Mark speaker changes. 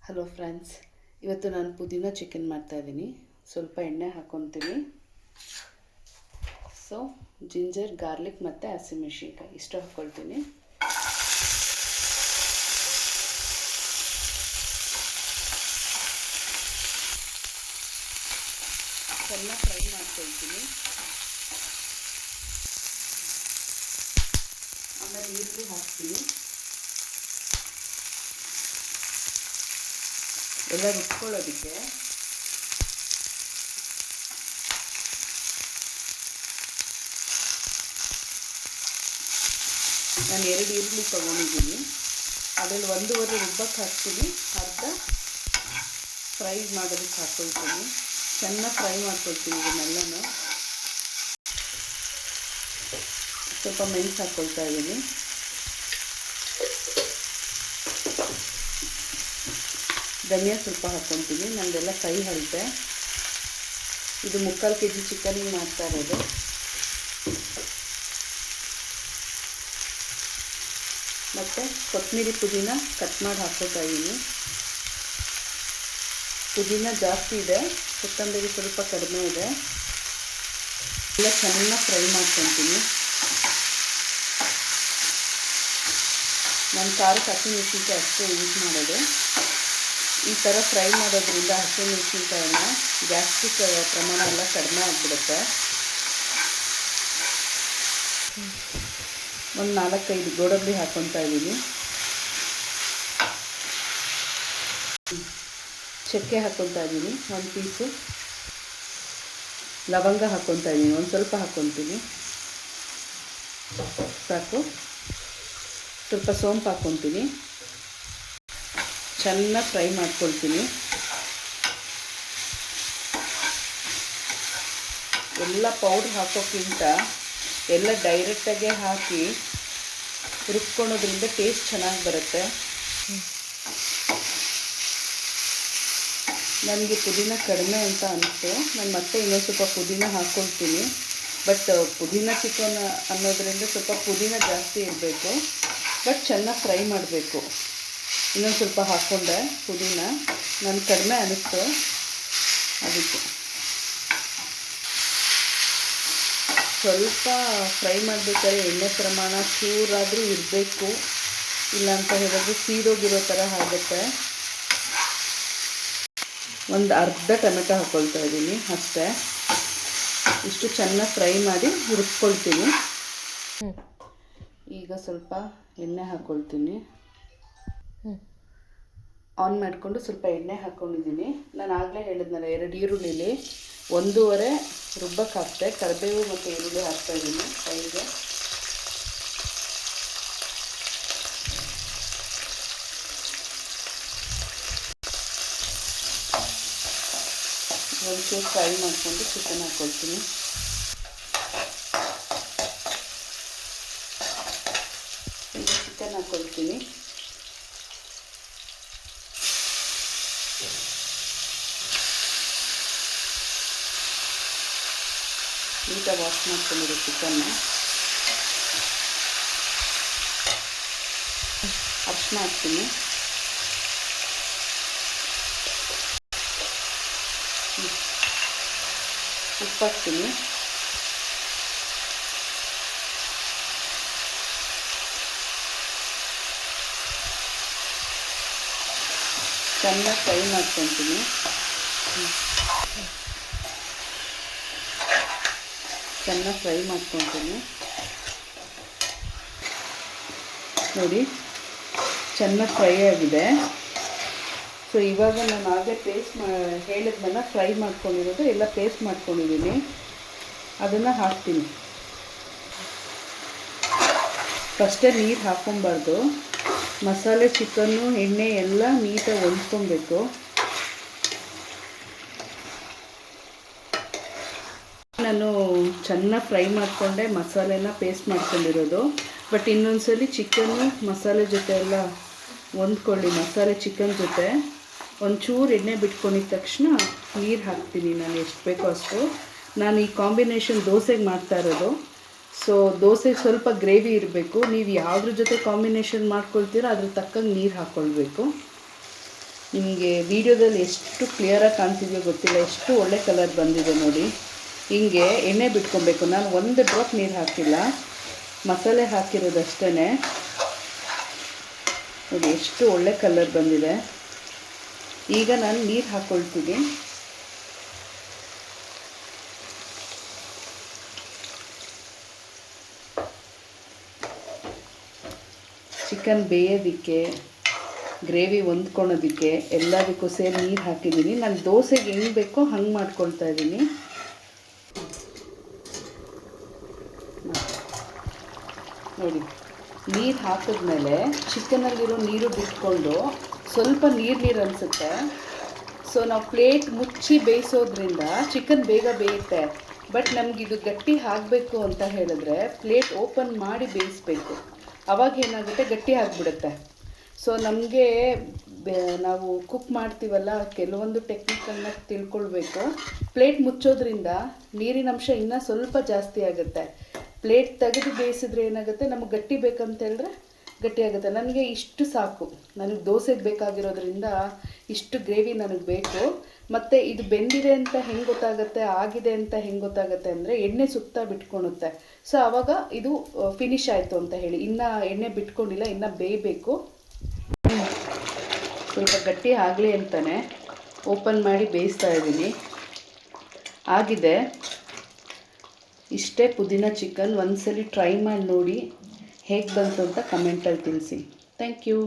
Speaker 1: Hello friends, ಇವತ್ತು ನಾನು ಪುದೀನ ಚಿಕನ್ ಮಾಡ್ತಾಯಿದ್ದೀನಿ. ಸ್ವಲ್ಪ ಎಣ್ಣೆ ಹಾಕ್ಕೊತೀನಿ. ಸೊ ಜಿಂಜರ್, ಗಾರ್ಲಿಕ್ ಮತ್ತು ಹಸಿಮೆಣಸಿನ್ಕಾಯಿ ಇಷ್ಟು ಹಾಕ್ಕೊಳ್ತೀನಿ. ಚೆನ್ನಾಗಿ ಫ್ರೈ ಮಾಡ್ಕೊಳ್ತೀನಿ. ಆಮೇಲೆ ಈರುಳ್ಳಿ ಹಾಕ್ತೀನಿ. ಎಲ್ಲ ರುಬ್ಕೊಳ್ಳೋದಕ್ಕೆ ನಾನು 2 ಈರುಳ್ಳಿ ತೊಗೊಂಡಿದ್ದೀನಿ. ಅದರಲ್ಲಿ 1.5 ರುಬ್ಬಕ್ಕೆ ಹಾಕ್ತೀನಿ, ಅರ್ಧ ಫ್ರೈ ಮಾಡೋದಕ್ಕೆ ಹಾಕ್ಕೊಳ್ತೀನಿ. ಚೆನ್ನಾಗಿ ಫ್ರೈ ಮಾಡ್ಕೊಳ್ತೀನಿ ಇದನ್ನೆಲ್ಲನೂ. ಸ್ವಲ್ಪ ಮೆಣಸು ಹಾಕ್ಕೊಳ್ತಾ ಇದ್ದೀನಿ. ಧನಿಯಾ ಸ್ವಲ್ಪ ಹಾಕ್ಕೊತೀನಿ. ನನ್ನದೆಲ್ಲ ಕೈ ಹರಿತೆ. ಇದು 3/4 kg ಚಿಕನಿಗೆ ಮಾಡ್ತಾ ಇರೋದು. ಮತ್ತು ಕೊತ್ತಂಬರಿ, ಪುದೀನ ಕಟ್ ಮಾಡಿ ಹಾಕ್ಕೊತಾ ಇದ್ದೀನಿ. ಪುದೀನ ಜಾಸ್ತಿ ಇದೆ, ಕೊತ್ತಂಬರಿ ಸ್ವಲ್ಪ ಕಡಿಮೆ ಇದೆ. ಎಲ್ಲ ಚೆನ್ನಾಗಿ ಫ್ರೈ ಮಾಡ್ಕೊತೀನಿ. ನಾನು ಖಾರಕ್ಕೆ ಹಸಿಮೆಣಸಿನ್ಕಾಯಿ ಅಷ್ಟೇ ಯೂಸ್ ಮಾಡೋದು. ಈ ಥರ ಫ್ರೈ ಮಾಡೋದ್ರಿಂದ ಹಸಿಮೆಣಸಿನ್ಕಾಯಿನ ಗ್ಯಾಸ್ಟ್ರಿಕ್ ಪ್ರಮಾಣ ಎಲ್ಲ ಕಡಿಮೆ ಆಗಿಬಿಡುತ್ತೆ. ಒಂದು 4-5 ಗೋಡಂಬಿ ಹಾಕ್ಕೊತಾ ಇದ್ದೀನಿ. ಚಕ್ಕೆ ಹಾಕ್ಕೊತಾ ಇದ್ದೀನಿ, 1 ಪೀಸು. ಲವಂಗ ಹಾಕ್ಕೊತಾ ಇದ್ದೀನಿ, ಒಂದು ಸ್ವಲ್ಪ ಹಾಕ್ಕೊತೀನಿ ಸಾಕು. ಸ್ವಲ್ಪ ಸೋಂಪು ಹಾಕ್ಕೊತೀನಿ. ಚೆನ್ನಾಗಿ ಫ್ರೈ ಮಾಡ್ಕೊಳ್ತೀನಿ. ಎಲ್ಲ ಪೌಡ್ರ್ ಹಾಕೋಕ್ಕಿಂತ ಎಲ್ಲ ಡೈರೆಕ್ಟಾಗೆ ಹಾಕಿ ರುಬ್ಕೊಳೋದ್ರಿಂದ ಟೇಸ್ಟ್ ಚೆನ್ನಾಗಿ ಬರುತ್ತೆ. ನನಗೆ ಪುದೀನ ಕಡಿಮೆ ಅಂತ ಅನಿಸ್ತು. ನಾನು ಮತ್ತೆ ಇನ್ನೊಂದು ಸ್ವಲ್ಪ ಪುದೀನ ಹಾಕ್ಕೊಳ್ತೀನಿ. ಬಟ್ ಪುದೀನ ಚಿಕನ್ ಅನ್ನೋದರಿಂದ ಸ್ವಲ್ಪ ಪುದೀನ ಜಾಸ್ತಿ ಇರಬೇಕು. ಬಟ್ ಚೆನ್ನಾಗಿ ಫ್ರೈ ಮಾಡಬೇಕು. ಇನ್ನೊಂದು ಸ್ವಲ್ಪ ಹಾಕ್ಕೊಂಡೆ ಪುದೀನ. ನಾನು ಕಡಿಮೆ ಅನ್ನಿಸ್ತು ಅದಕ್ಕೆ. ಸ್ವಲ್ಪ ಫ್ರೈ ಮಾಡಬೇಕಾದ್ರೆ ಎಣ್ಣೆ ಪ್ರಮಾಣ ಚೂರಾದರೂ ಇರಬೇಕು, ಇಲ್ಲ ಅಂತ ಹೇಳಿದ್ರೆ ಸೀದೋಗಿರೋ ಥರ ಆಗುತ್ತೆ. ಒಂದು ಅರ್ಧ ಟೊಮೆಟೊ ಹಾಕ್ಕೊಳ್ತಾ ಇದ್ದೀನಿ ಅಷ್ಟೇ. ಇಷ್ಟು ಚೆನ್ನಾಗಿ ಫ್ರೈ ಮಾಡಿ ಹುರ್ಕೊಳ್ತೀನಿ. ಈಗ ಸ್ವಲ್ಪ ಎಣ್ಣೆ ಹಾಕ್ಕೊಳ್ತೀನಿ. ಆನ್ ಮಾಡಿಕೊಂಡು ಸ್ವಲ್ಪ ಎಣ್ಣೆ ಹಾಕ್ಕೊಂಡಿದ್ದೀನಿ. ನಾನು ಆಗಲೇ ಹೇಳಿದ್ನಲ್ಲ, 2 ಈರುಳ್ಳಿಲಿ 1.5 ರುಬ್ಬಕ್ಕೆ ಹಾಕ್ತೆ. ಕರಿಬೇವು ಮತ್ತು ಈರುಳ್ಳಿ ಹಾಕ್ತಾಯಿದ್ದೀನಿ ಫ್ರೈಗೆ. ಒಂಚೂರು ಫ್ರೈ ಮಾಡಿಕೊಂಡು ಚಿಕನ್ ಹಾಕ್ಕೊಳ್ತೀನಿ. ಈಗ ಚಿಕನ್ ಹಾಕ್ಕೊಳ್ತೀನಿ. ನೀಟಾಗಿ ವಾಶ್ ಮಾಡ್ಕೊಂಡಿರೋ ಚಿಕನ್ನ ಅರಿಶಿನ ಹಾಕ್ತೀನಿ. ಉಪ್ಪು ಹಾಕ್ತೀನಿ. ಚೆನ್ನಾಗಿ ಫ್ರೈ ಮಾಡ್ಕೊತೀನಿ. ಚೆನ್ನಾಗಿ ಫ್ರೈ ಮಾಡ್ಕೊತೀನಿ. ನೋಡಿ, ಚೆನ್ನಾಗಿ ಫ್ರೈ ಆಗಿದೆ. ಸೊ ಇವಾಗ ನಾನು ಹಾಗೆ ಹೇಳಿದ್ಮೇಲೆ ಫ್ರೈ ಮಾಡ್ಕೊಂಡಿರೋದು ಎಲ್ಲ ಪೇಸ್ಟ್ ಮಾಡ್ಕೊಂಡಿದ್ದೀನಿ. ಅದನ್ನು ಹಾಕ್ತೀನಿ. ಫಸ್ಟೇ ನೀರು ಹಾಕ್ಕೊಬಾರ್ದು. ಮಸಾಲೆ, ಚಿಕನ್ನು, ಎಣ್ಣೆ ಎಲ್ಲ ನೀಟಾಗಿ ಹೊಂದ್ಕೊಬೇಕು. ನಾನು ಚೆನ್ನಾಗಿ ಫ್ರೈ ಮಾಡಿಕೊಂಡೆ ಮಸಾಲೆನ ಪೇಸ್ಟ್ ಮಾಡ್ಕೊಂಡಿರೋದು. ಬಟ್ ಇನ್ನೊಂದು ಸಲ ಚಿಕನ್ನು ಮಸಾಲೆ ಜೊತೆ ಎಲ್ಲ ಹೊಂದ್ಕೊಳ್ಳಿ. ಮಸಾಲೆ ಚಿಕನ್ ಜೊತೆ ಒಂಚೂರು ಎಣ್ಣೆ ಬಿಟ್ಕೊಂಡಿದ್ದ ತಕ್ಷಣ ನೀರು ಹಾಕ್ತೀನಿ. ನಾನು ಎಷ್ಟು ಬೇಕೋ ಅಷ್ಟು. ನಾನು ಈ ಕಾಂಬಿನೇಷನ್ ದೋಸೆಗೆ ಮಾಡ್ತಾ ಇರೋದು. ಸೊ ದೋಸೆಗೆ ಸ್ವಲ್ಪ ಗ್ರೇವಿ ಇರಬೇಕು. ನೀವು ಯಾವುದ್ರ ಜೊತೆ ಕಾಂಬಿನೇಷನ್ ಮಾಡ್ಕೊಳ್ತೀರೋ ಅದ್ರ ತಕ್ಕಂಗೆ ನೀರು ಹಾಕ್ಕೊಳ್ಬೇಕು. ನಿಮಗೆ ವಿಡಿಯೋದಲ್ಲಿ ಎಷ್ಟು ಕ್ಲಿಯರಾಗಿ ಕಾಣ್ತಿದೆಯೋ ಗೊತ್ತಿಲ್ಲ, ಎಷ್ಟು ಒಳ್ಳೆ ಕಲರ್ ಬಂದಿದೆ ನೋಡಿ. ಹಿಂಗೆ ಎಣ್ಣೆ ಬಿಟ್ಕೊಬೇಕು. ನಾನು ಒಂದು ಡ್ರಾಪ್ ನೀರು ಹಾಕಿಲ್ಲ, ಮಸಾಲೆ ಹಾಕಿರೋದಷ್ಟೇ. ನೋಡಿ ಎಷ್ಟು ಒಳ್ಳೆ ಕಲರ್ ಬಂದಿದೆ. ಈಗ ನಾನು ನೀರು ಹಾಕ್ಕೊಳ್ತೀನಿ. ಚಿಕನ್ ಬೇಯೋದಕ್ಕೆ, ಗ್ರೇವಿ ಹೊಂದ್ಕೊಳೋದಕ್ಕೆ ಎಲ್ಲದಕ್ಕೂ ಸೇರಿ ನೀರು ಹಾಕಿದ್ದೀನಿ. ನಾನು ದೋಸೆಗೆ ಹೆಂಗೆ ಬೇಕೋ ಹಂಗೆ ಮಾಡ್ಕೊಳ್ತಾ ಇದ್ದೀನಿ. ನೋಡಿ, ನೀರು ಹಾಕಿದ್ಮೇಲೆ ಚಿಕನಲ್ಲಿರೋ ನೀರು ಬಿಟ್ಕೊಂಡು ಸ್ವಲ್ಪ ನೀರು ಅನಿಸುತ್ತೆ. ಸೊ ನಾವು ಪ್ಲೇಟ್ ಮುಚ್ಚಿ ಬೇಯಿಸೋದ್ರಿಂದ ಚಿಕನ್ ಬೇಗ ಬೇಯುತ್ತೆ. ಬಟ್ ನಮಗಿದು ಗಟ್ಟಿ ಆಗಬೇಕು ಅಂತ ಹೇಳಿದ್ರೆ ಪ್ಲೇಟ್ ಓಪನ್ ಮಾಡಿ ಬೇಯಿಸ್ಬೇಕು. ಅವಾಗ ಏನಾಗುತ್ತೆ, ಗಟ್ಟಿ ಆಗಿಬಿಡುತ್ತೆ. ಸೊ ನಮಗೆ ನಾವು ಕುಕ್ ಮಾಡ್ತೀವಲ್ಲ, ಕೆಲವೊಂದು ಟೆಕ್ನಿಕನ್ನು ತಿಳ್ಕೊಳ್ಬೇಕು. ಪ್ಲೇಟ್ ಮುಚ್ಚೋದ್ರಿಂದ ನೀರಿನಂಶ ಇನ್ನೂ ಸ್ವಲ್ಪ ಜಾಸ್ತಿ ಆಗುತ್ತೆ. ಪ್ಲೇಟ್ ತೆಗೆದು ಬೇಯಿಸಿದ್ರೆ ಏನಾಗುತ್ತೆ, ನಮಗೆ ಗಟ್ಟಿ ಬೇಕಂತ ಹೇಳಿದ್ರೆ ಗಟ್ಟಿ ಆಗುತ್ತೆ. ನನಗೆ ಇಷ್ಟು ಸಾಕು, ನನಗೆ ದೋಸೆಗೆ ಬೇಕಾಗಿರೋದ್ರಿಂದ ಇಷ್ಟು ಗ್ರೇವಿ ನನಗೆ ಬೇಕು. ಮತ್ತು ಇದು ಬೆಂದಿದೆ ಅಂತ ಹೆಂಗೆ ಗೊತ್ತಾಗುತ್ತೆ, ಆಗಿದೆ ಅಂತ ಹೆಂಗೆ ಗೊತ್ತಾಗುತ್ತೆ ಅಂದರೆ ಎಣ್ಣೆ ಸುತ್ತ ಬಿಟ್ಕೊಳುತ್ತೆ. ಸೊ ಆವಾಗ ಇದು ಫಿನಿಶ್ ಆಯಿತು ಅಂತ ಹೇಳಿ. ಇನ್ನೂ ಎಣ್ಣೆ ಬಿಟ್ಕೊಂಡಿಲ್ಲ, ಇನ್ನೂ ಬೇಯಬೇಕು. ಸ್ವಲ್ಪ ಗಟ್ಟಿ ಆಗಲಿ ಅಂತಲೇ ಓಪನ್ ಮಾಡಿ ಬೇಯಿಸ್ತಾ ಇದ್ದೀನಿ. ಆಗಿದೆ. ಇಷ್ಟೇ ಪುದೀನ ಚಿಕನ್. ಒಂದ್ಸಲಿ ಟ್ರೈ ಮಾಡಿ ನೋಡಿ, ಹೇಗೆ ಬಂತು ಅಂತ ಕಮೆಂಟಲ್ಲಿ ತಿಳಿಸಿ. Thank you.